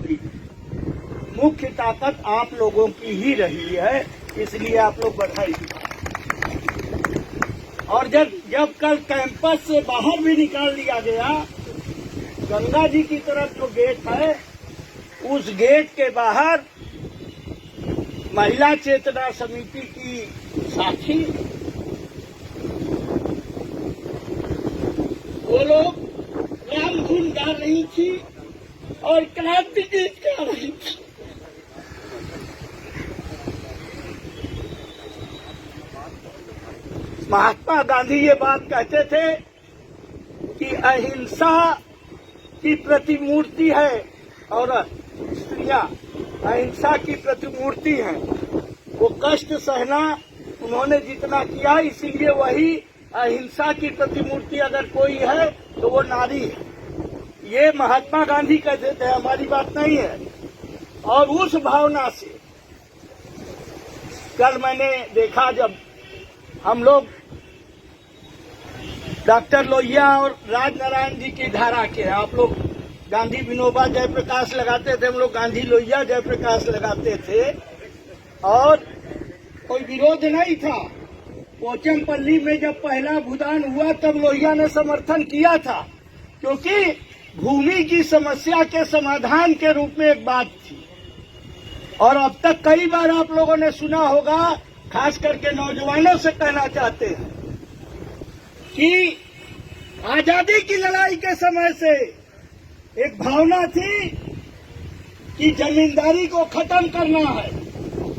भी मुख्य ताकत आप लोगों की ही रही है, इसलिए आप लोग बधाई दीजिए। और जब कल कैंपस से बाहर भी निकाल दिया गया, गंगा जी की तरफ जो गेट है, उस गेट के बाहर महिला चेतना समिति की साथी वो लोग राम धुन गा रही थी और क्रांति गीत गा रही थी। महात्मा गांधी ये बात कहते थे कि अहिंसा की प्रतिमूर्ति है, और स्त्रियां अहिंसा की प्रतिमूर्ति हैं। वो कष्ट सहना उन्होंने जितना किया, इसीलिए वही अहिंसा की प्रतिमूर्ति अगर कोई है तो वो नारी है। ये महात्मा गांधी कहते थे, हमारी बात नहीं है। और उस भावना से कल मैंने देखा, जब हम लोग डॉक्टर लोहिया और राजनारायण जी की धारा के, आप लोग गांधी विनोबा जयप्रकाश लगाते थे, हम लोग गांधी लोहिया जयप्रकाश लगाते थे, और कोई विरोध नहीं था। पोचमपल्ली में जब पहला भूदान हुआ तब लोहिया ने समर्थन किया था, क्योंकि भूमि की समस्या के समाधान के रूप में एक बात थी। और अब तक कई बार आप लोगों ने सुना होगा, खास करके नौजवानों से कहना चाहते हैं कि आजादी की लड़ाई के समय से एक भावना थी कि जमींदारी को खत्म करना है,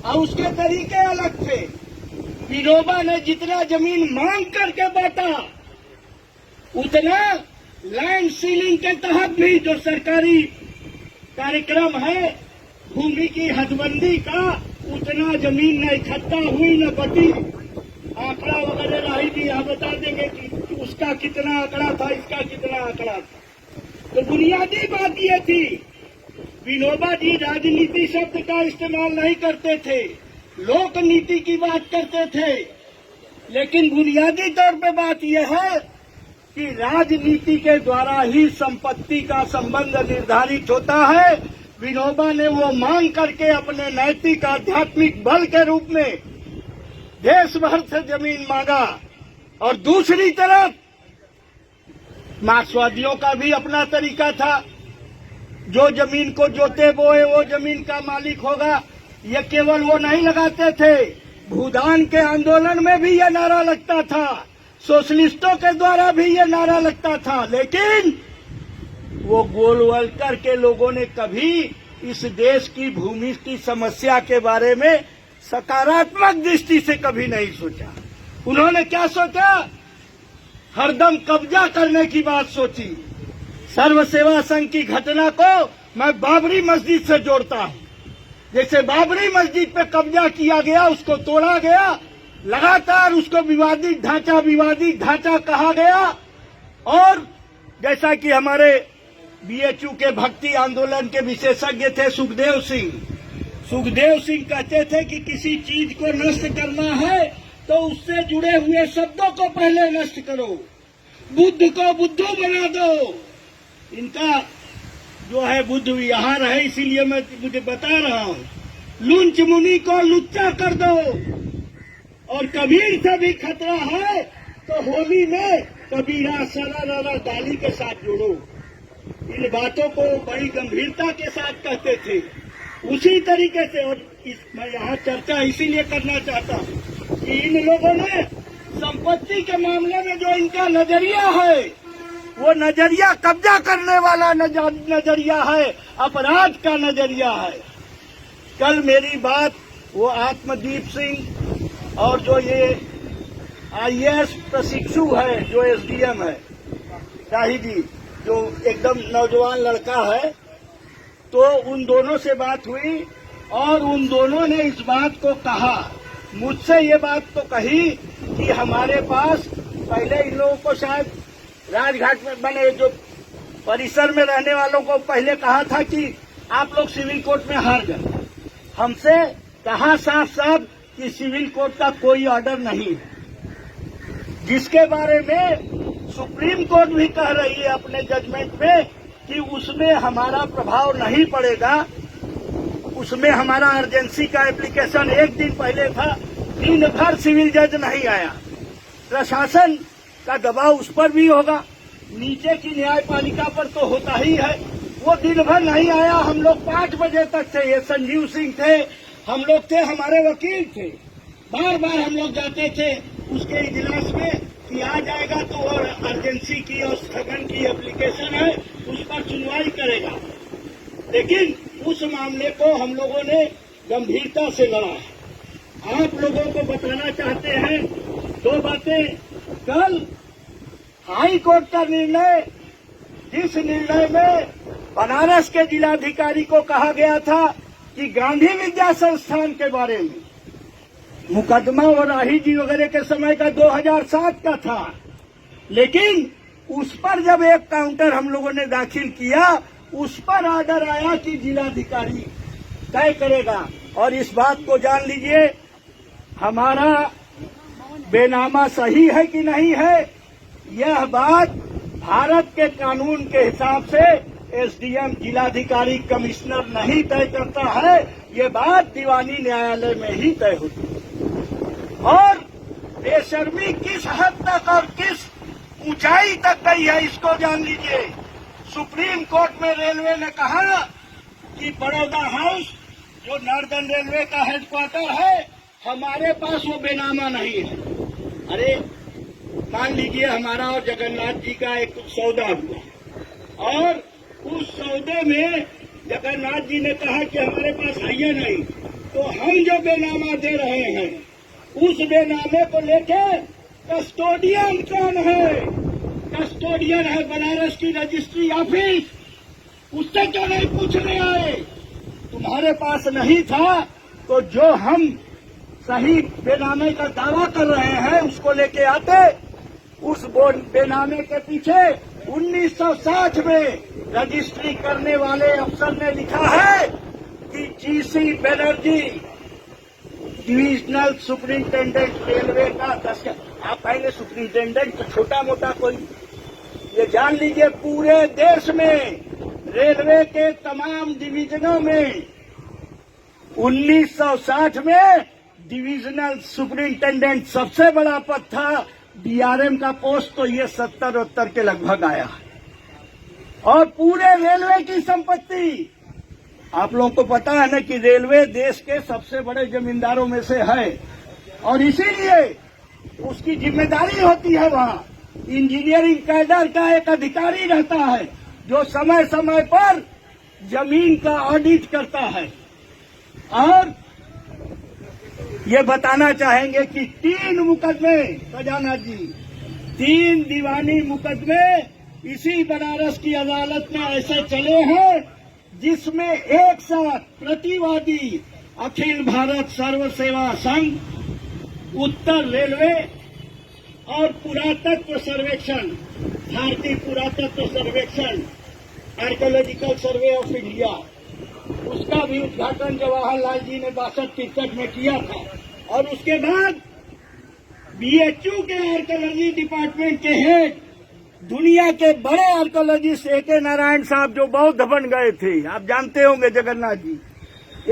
और उसके तरीके अलग थे। विनोबा ने जितना जमीन मांग करके बांटा, उतना लैंड सीलिंग के तहत भी जो सरकारी कार्यक्रम है भूमि की हदबंदी का, उतना जमीन न इकट्ठा हुई न बटी। आंकड़ा वगैरह राही भी यहाँ बता देंगे कि उसका कितना आंकड़ा था, इसका कितना आंकड़ा था। तो बुनियादी बात ये थी, विनोबा जी राजनीति शब्द का इस्तेमाल नहीं करते थे, लोक नीति की बात करते थे। लेकिन बुनियादी तौर पे बात यह है कि राजनीति के द्वारा ही संपत्ति का संबंध निर्धारित होता है। विनोबा ने वो मांग करके अपने नैतिक आध्यात्मिक बल के रूप में देश भर से जमीन मांगा। और दूसरी तरफ मार्क्सवादियों का भी अपना तरीका था, जो जमीन को जोते बोए वो जमीन का मालिक होगा। ये केवल वो नहीं लगाते थे, भूदान के आंदोलन में भी ये नारा लगता था, सोशलिस्टों के द्वारा भी ये नारा लगता था। लेकिन वो गोलवलकर के लोगों ने कभी इस देश की भूमि की समस्या के बारे में सकारात्मक दृष्टि से कभी नहीं सोचा। उन्होंने क्या सोचा? हरदम कब्जा करने की बात सोची। सर्व सेवा संघ की घटना को मैं बाबरी मस्जिद से जोड़ता हूं। जैसे बाबरी मस्जिद पे कब्जा किया गया, उसको तोड़ा गया, लगातार उसको विवादित ढांचा कहा गया। और जैसा कि हमारे बीएचयू के भक्ति आंदोलन के विशेषज्ञ थे सुखदेव सिंह कहते थे कि किसी चीज को नष्ट करना है तो उससे जुड़े हुए शब्दों को पहले नष्ट करो, बुद्ध को बुद्धू बना दो। इनका जो है बुद्ध विहार है, इसीलिए मैं मुझे बता रहा हूँ। लुंच मुनि को लुच्चा कर दो, और कबीर से भी खतरा है तो होली में कबीरा सरारा डाली के साथ जोड़ो। इन बातों को बड़ी गंभीरता के साथ कहते थे। उसी तरीके से, और मैं यहाँ चर्चा इसीलिए करना चाहता हूँ कि इन लोगों ने संपत्ति के मामले में जो इनका नजरिया है, वो नजरिया कब्जा करने वाला नजरिया है, अपराध का नजरिया है। कल मेरी बात वो आत्मदीप सिंह और जो ये आईएएस प्रशिक्षु है, जो एसडीएम है शाही जी, जो एकदम नौजवान लड़का है, तो उन दोनों से बात हुई और उन दोनों ने इस बात को कहा, मुझसे ये बात तो कही कि हमारे पास पहले इन लोगों को शायद राजघाट में बने जो परिसर में रहने वालों को पहले कहा था कि आप लोग सिविल कोर्ट में हार गए। हमसे कहा साफ साफ कि सिविल कोर्ट का कोई ऑर्डर नहीं है, जिसके बारे में सुप्रीम कोर्ट भी कह रही है अपने जजमेंट में कि उसमें हमारा प्रभाव नहीं पड़ेगा। उसमें हमारा अर्जेंसी का एप्लीकेशन एक दिन पहले था, दिन भर सिविल जज नहीं आया। प्रशासन का दबाव उस पर भी होगा, नीचे की न्यायपालिका पर तो होता ही है। वो दिन भर नहीं आया। हम लोग 5 बजे तक थे। ये संजीव सिंह थे, हम लोग थे, हमारे वकील थे। बार बार हम लोग जाते थे उसके इजलास में कि आ जाएगा तो और अर्जेंसी की और स्थगन की एप्लीकेशन है, उस पर सुनवाई करेगा। लेकिन उस मामले को हम लोगों ने गंभीरता से लड़ा है। आप लोगों को बताना चाहते हैं 2 बातें। कल हाई कोर्ट का निर्णय, जिस निर्णय में बनारस के जिलाधिकारी को कहा गया था कि गांधी विद्या संस्थान के बारे में मुकदमा और राही जी वगैरह के समय का 2007 का था, लेकिन उस पर जब एक काउंटर हम लोगों ने दाखिल किया, उस पर आर्डर आया कि जिलाधिकारी तय करेगा। और इस बात को जान लीजिए, हमारा बेनामा सही है कि नहीं है, यह बात भारत के कानून के हिसाब से एसडीएम, जिलाधिकारी, कमिश्नर नहीं तय करता है। ये बात दीवानी न्यायालय में ही तय होती है। और बेशर्मी किस हद तक और किस ऊंचाई तक गई है, इसको जान लीजिए। सुप्रीम कोर्ट में रेलवे ने कहा कि बड़ौदा हाउस, जो नॉर्दर्न रेलवे का हेडक्वार्टर है, हमारे पास वो बेनामा नहीं है। अरे मान लीजिए हमारा और जगन्नाथ जी का एक सौदा हुआ और उस सौदे में जगन्नाथ जी ने कहा कि हमारे पास है ही नहीं, तो हम जो बेनामा दे रहे हैं उस बेनामे को लेके कस्टोडियन कौन है? कस्टोडियन है बनारस की रजिस्ट्री ऑफिस। उससे क्यों नहीं पूछने आए? तुम्हारे पास नहीं था तो जो हम सही बेनामे का दावा कर रहे हैं उसको लेके आते। उस बेनामे के पीछे 1960 में रजिस्ट्री करने वाले अफसर ने लिखा है कि GC Banerjee, divisional superintendent railway का 10। आप कहेंगे सुपरिंटेंडेंट तो छोटा मोटा कोई, ये जान लीजिए पूरे देश में रेलवे के तमाम डिवीजनों में 1960 में डिविजनल सुपरिंटेंडेंट सबसे बड़ा पद था। डीआरएम का पोस्ट तो ये 70-72 के लगभग आया है। और पूरे रेलवे की संपत्ति, आप लोगों को पता है ना कि रेलवे देश के सबसे बड़े जमींदारों में से है और इसीलिए उसकी जिम्मेदारी होती है। वहां इंजीनियरिंग कैडर का एक अधिकारी रहता है जो समय समय पर जमीन का ऑडिट करता है। और ये बताना चाहेंगे कि 3 मुकदमे, खजाना जी, 3 दीवानी मुकदमे इसी बनारस की अदालत में ऐसे चले हैं जिसमें एक साथ प्रतिवादी अखिल भारत सर्व सेवा संघ, उत्तर रेलवे और पुरातत्व सर्वेक्षण, भारतीय पुरातत्व सर्वेक्षण, आर्कियोलॉजिकल सर्वे ऑफ इंडिया, उसका भी उद्घाटन जवाहरलाल जी ने 62-63 में किया था। और उसके बाद बीएचयू के आर्कियोलॉजी डिपार्टमेंट के हेड, दुनिया के बड़े आर्कियोलॉजिस्ट ए.के. नारायण साहब जो बौद्ध बन गए थे, आप जानते होंगे जगन्नाथ जी,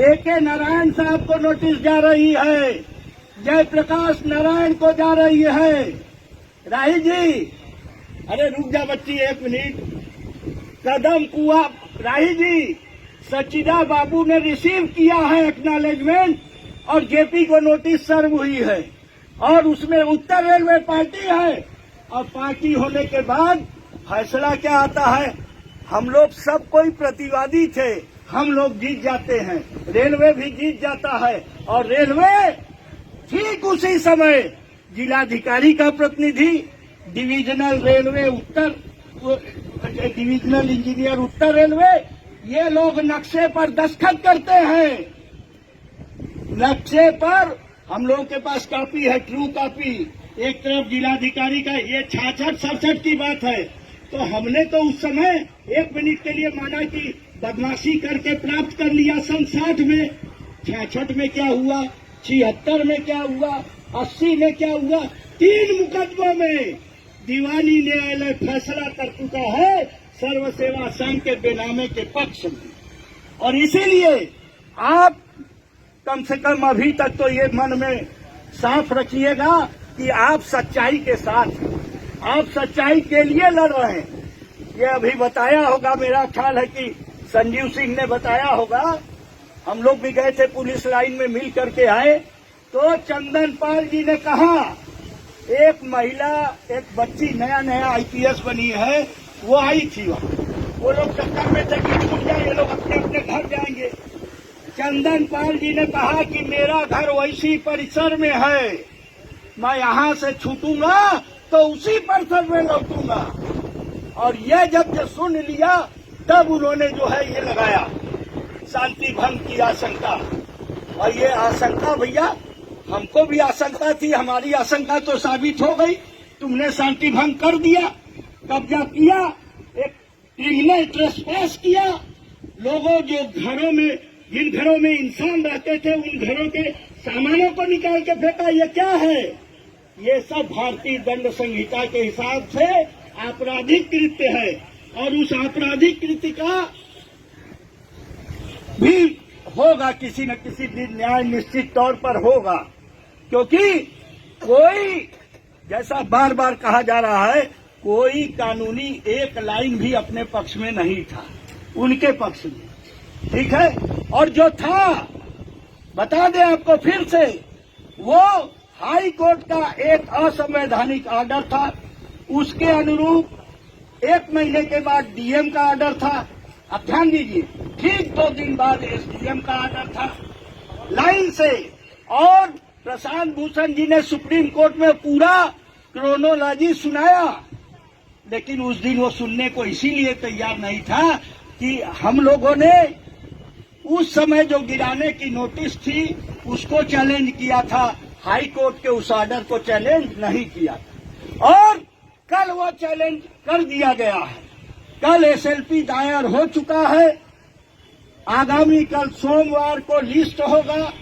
ए.के. नारायण साहब को नोटिस जा रही है, जयप्रकाश नारायण को जा रही है। राही जी, अरे रुक जा बच्ची 1 मिनट। कदम कुआ, राही जी, सचिदा बाबू ने रिसीव किया है एक्नॉलेजमेंट और जेपी को नोटिस सर्व हुई है और उसमें उत्तर रेलवे पार्टी है। और पार्टी होने के बाद फैसला क्या आता है? हम लोग सब कोई प्रतिवादी थे, हम लोग जीत जाते हैं, रेलवे भी जीत जाता है। और रेलवे ठीक उसी समय जिलाधिकारी का प्रतिनिधि, डिविजनल रेलवे उत्तर, डिविजनल इंजीनियर उत्तर रेलवे, ये लोग नक्शे पर दस्तखत करते हैं। नक्शे पर हम लोगों के पास कॉपी है, ट्रू कॉपी, एक तरफ जिलाधिकारी का, ये 66-67 की बात है। तो हमने तो उस समय 1 मिनट के लिए माना कि बदमाशी करके प्राप्त कर लिया सन 60 में। 66 में क्या हुआ, 76 में क्या हुआ, 80 में क्या हुआ? 3 मुकदमों में दीवानी न्यायालय फैसला कर चुका है सर्व सेवा संघ के बेनामे के पक्ष में। और इसीलिए आप कम से कम अभी तक तो ये मन में साफ रखिएगा कि आप सच्चाई के साथ हैं, आप सच्चाई के लिए लड़ रहे हैं। ये अभी बताया होगा, मेरा ख्याल है कि संजीव सिंह ने बताया होगा, हम लोग भी गए थे पुलिस लाइन में, मिल करके आए तो चंदन पाल जी ने कहा, एक महिला, एक बच्ची नया नया आईपीएस बनी है, वो आई थी वहाँ, वो लोग चक्कर में थे कि छूट जाए, ये लोग अपने अपने घर जाएंगे। चंदन पाल जी ने कहा कि मेरा घर वैसी परिसर में है, मैं यहाँ से छूटूंगा तो उसी परिसर में लौटूंगा। और ये जब ये सुन लिया तब उन्होंने जो है ये लगाया शांति भंग की आशंका। और ये आशंका भैया हमको भी आशंका थी, हमारी आशंका तो साबित हो गई। तुमने शांति भंग कर दिया, कब्जा किया, एक क्रिमिनल ट्रेसपास किया। लोगों जो घरों में, जिन घरों में इंसान रहते थे, उन घरों के सामानों को निकाल के फेंका। ये क्या है? ये सब भारतीय दंड संहिता के हिसाब से आपराधिक कृत्य है। और उस आपराधिक कृत्य का भी होगा किसी न किसी दिन न्याय निश्चित तौर पर होगा, क्योंकि कोई, जैसा बार बार कहा जा रहा है, कोई कानूनी एक लाइन भी अपने पक्ष में नहीं था, उनके पक्ष में, ठीक है। और जो था, बता दें आपको फिर से, वो हाई कोर्ट का एक असंवैधानिक ऑर्डर था, उसके अनुरूप 1 महीने के बाद डीएम का ऑर्डर था। अब ध्यान दीजिए, ठीक 2 दिन बाद एसडीएम का ऑर्डर था लाइन से। और प्रशांत भूषण जी ने सुप्रीम कोर्ट में पूरा क्रोनोलॉजी सुनाया, लेकिन उस दिन वो सुनने को इसीलिए तैयार नहीं था कि हम लोगों ने उस समय जो गिराने की नोटिस थी उसको चैलेंज किया था, हाई कोर्ट के उस ऑर्डर को चैलेंज नहीं किया था। और कल वो चैलेंज कर दिया गया है, कल एसएलपी दायर हो चुका है। आगामी कल सोमवार को लिस्ट होगा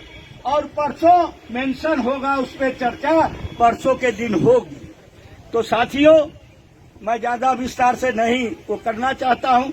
और परसों मेंशन होगा, उस पर चर्चा परसों के दिन होगी। तो साथियों, मैं ज्यादा विस्तार से नहीं वो करना चाहता हूं।